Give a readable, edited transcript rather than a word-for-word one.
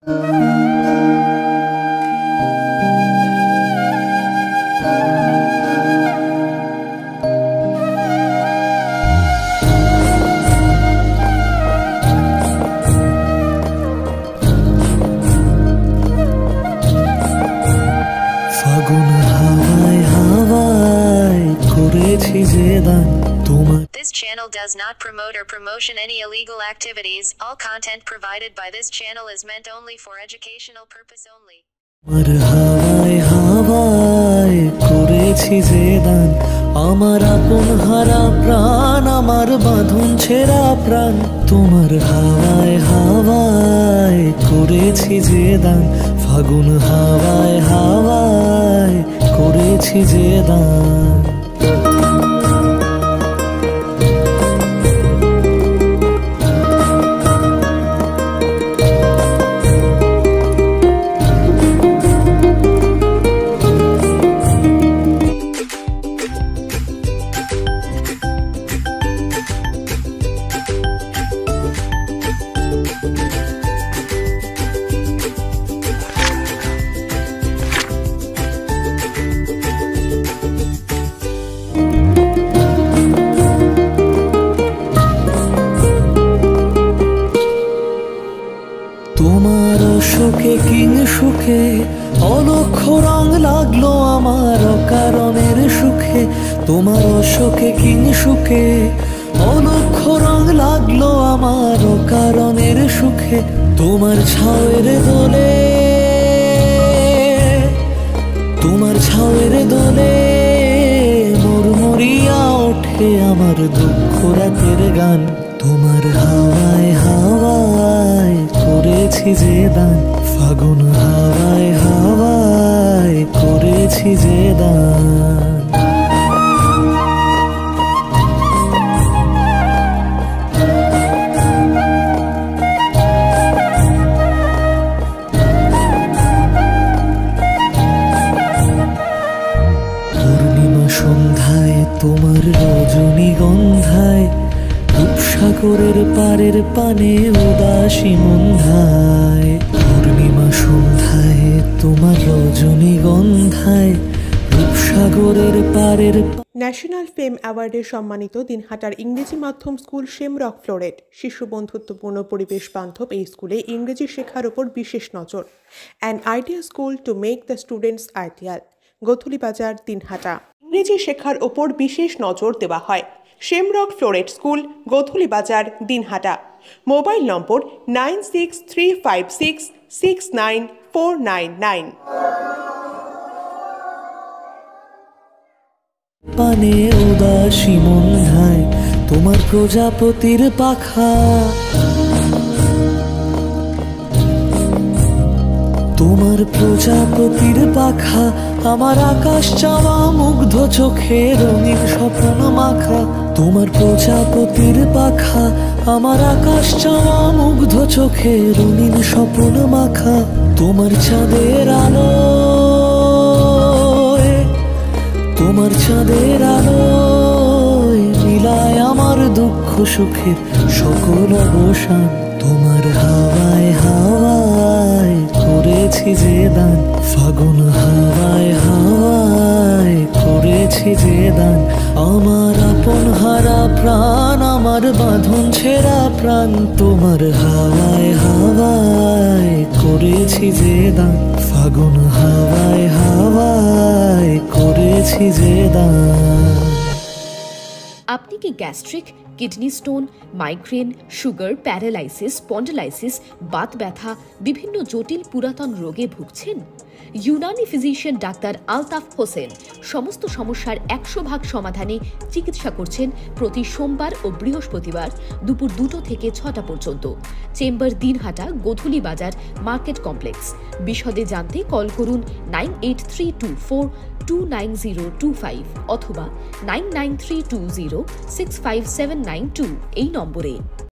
ফাগুন হাওয়ায় হাওয়ায় করেছি যে দান তোমার। This channel does not promote or promotion any illegal activities. All content provided by this channel is meant only for educational purpose only. আমার হাওয়ায় হাওয়ায় করেছি যে দান, আমার আপন হারা প্রাণ, আমার বাঁধন ছেঁড়া প্রাণ। তোমার হাওয়ায় হাওয়ায় করেছি যে দান, ফাগুন হাওয়ায় হাওয়ায় করেছি যে দান। তোমার শোকে কিং সুখে অলক্ষ রং লাগলো আমার অকারণের সুখে। তোমার শোকে কিং সুখে অলক্ষ রং লাগলো আমার অকারণের সুখে। তোমার ছাওয়ের দোলে, তোমার ছাওয়ের দোলে মরমরিয়া ওঠে আমার দুঃখ রাতের গান। তোমার হাওয়ায় হাওয়ায় করেছি যে দান, ফাগুন হাওয়ায় হাওয়ায় করেছি যে দান। পূর্ণিমা সন্ধ্যায় তোমার রজনীগন্ধায়, রূপসাগরের পারের পানে উদাসী মন্ধায়। পূর্ণিমা সন্ধ্যায় তোমার রজনীগন্ধায়, রূপসাগরের পারের। ন্যাশনাল ফেম অ্যাওয়ার্ডে সম্মানিত দিনহাটার ইংরেজি মাধ্যম স্কুল শেমরক ফ্লোরেট। শিশু বন্ধুত্বপূর্ণ পরিবেশ বান্ধব এই স্কুলে ইংরেজি শেখার ওপর বিশেষ নজর। An idea school to make the students ideal. Godhuli বাজার, দিনহাটা। ইংরেজি শেখার ওপর বিশেষ নজর দেওয়া হয়। শেমরক ফ্লোরেট স্কুল, গোথুলি বাজার, দিনহাটা। মোবাইল নম্বর 9635669499। পানে উদাসী মন্ধায় তোমার প্রজাপতির পাখা, তোমার প্রজাপতির পাখা আমার আকাশ চাওয়া মুগ্ধ চোখে রঙিন স্বপ্ন মাখা। তোমার প্রজাপতির পাখা আমার আকাশ চাওয়া মুগ্ধ চোখে রঙিন স্বপ্ন মাখা। তোমার চাঁদের আলো, তোমার চাঁদের আলোয় মিলায় আমার দুঃখ সুখের সকল অবসান। তোমার হাওয়ায় হাওয়ায় করেছি যে দান, ফাগুন হাওয়ায় হাওয়ায় করেছি যে দান। আমার আপন হারা প্রাণ, আমার বাঁধন ছেঁড়া প্রাণ। তোমার হাওয়ায় হাওয়ায় করেছি যে দান, ফাগুন হাওয়ায় হাওয়ায় করেছি যে দান। আপনি কি gastric, kidney stone, migraine, sugar, paralysis, spondylosis, Baat ব্যথা, বিভিন্ন জটিল পুরাতন রোগে ভুগছেন? ইউনানি ফিজিশিয়ান ডাক্তার আলতাফ হোসেন সমস্ত সমস্যার 100% সমাধানে চিকিৎসা করছেন প্রতি সোমবার ও বৃহস্পতিবার দুপুর 2টো থেকে 6টা পর্যন্ত। চেম্বার দিনহাটা, গোধুলি বাজার, মার্কেট কমপ্লেক্স। বিশদে জানতে কল করুন 9832429025 অথবা 9932065792 এই নম্বরে।